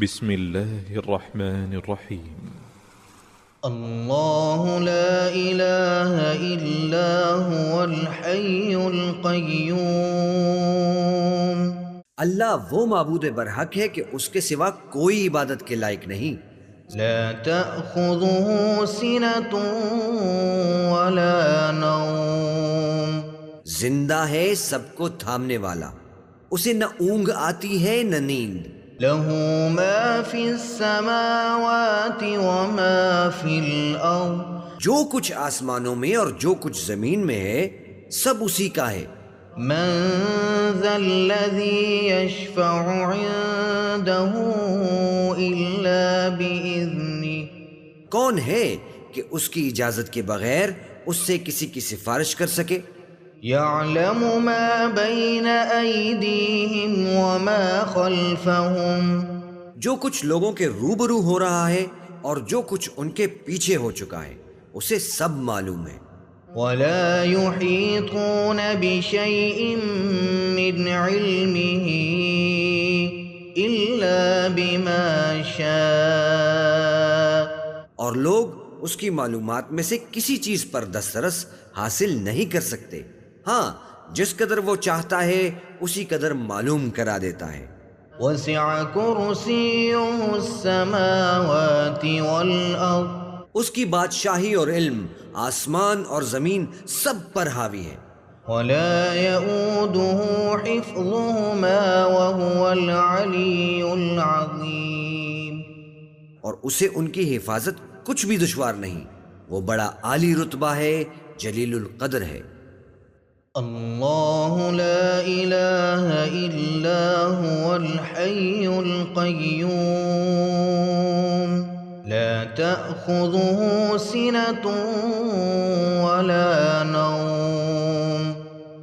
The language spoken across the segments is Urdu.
بسم الله الرحمن الرحيم. الله لا إله إلا هو الحي القيوم. اللہ وہ معبود برحق ہے کہ اس کے سوا کوئی عبادت کے لائق نہیں. لا تأخذه سنة ولا نوم. زندہ ہے سب کو تھامنے والا، اسے نہ اونگ آتی ہے نہ نیند. له ما في السماوات وما في الأرض. جو کچھ آسمانوں میں اور جو کچھ زمین میں ہے سب اسی کا ہے. من ذا الذي يشفع عنده إلا بإذنه. کون ہے کہ اس کی اجازت کے بغیر اس سے کسی کی سفارش کر سکے؟ يعلم ما بين أيديهم وما خلفهم. جو کچھ لوگوں کے روبرو ہو رہا ہے اور جو کچھ ان کے پیچھے ہو چکا ہے اسے سب معلوم ہے. ولا يحيطون بشيء من علمه إلا بما شاء. اور لوگ اس کی معلومات میں سے کسی چیز پر دسترس حاصل نہیں کر سکتے، ہاں جس قدر وہ چاہتا ہے اسی قدر معلوم کرا دیتا ہے. وسع كرسيه السماوات والأرض. اس کی بادشاہی اور علم آسمان اور زمین سب پر حاوی ہے. ولا يؤوده حفظهما وهو العلي العظيم. اور اسے ان کی حفاظت کچھ بھی دشوار نہیں، وہ بڑا عالی رتبہ ہے، جلیل القدر ہے. اللہ لا الہ الا هو الحی القیوم. لا تأخذه سنة ولا نوم.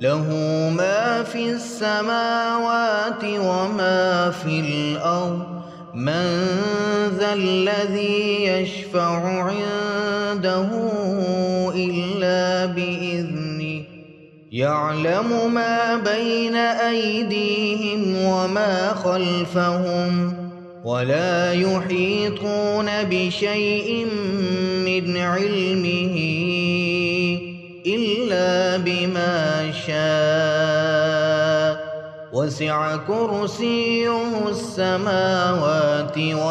له ما في السماوات وما في الأرض. من ذا الذي يشفع عنده إلا بإذنه. يعلم ما بين أيديهم وما خلفهم. ولا يحيطون بشيء من علمه إلا بما شاء. وسع كرسيه السماوات والأرض.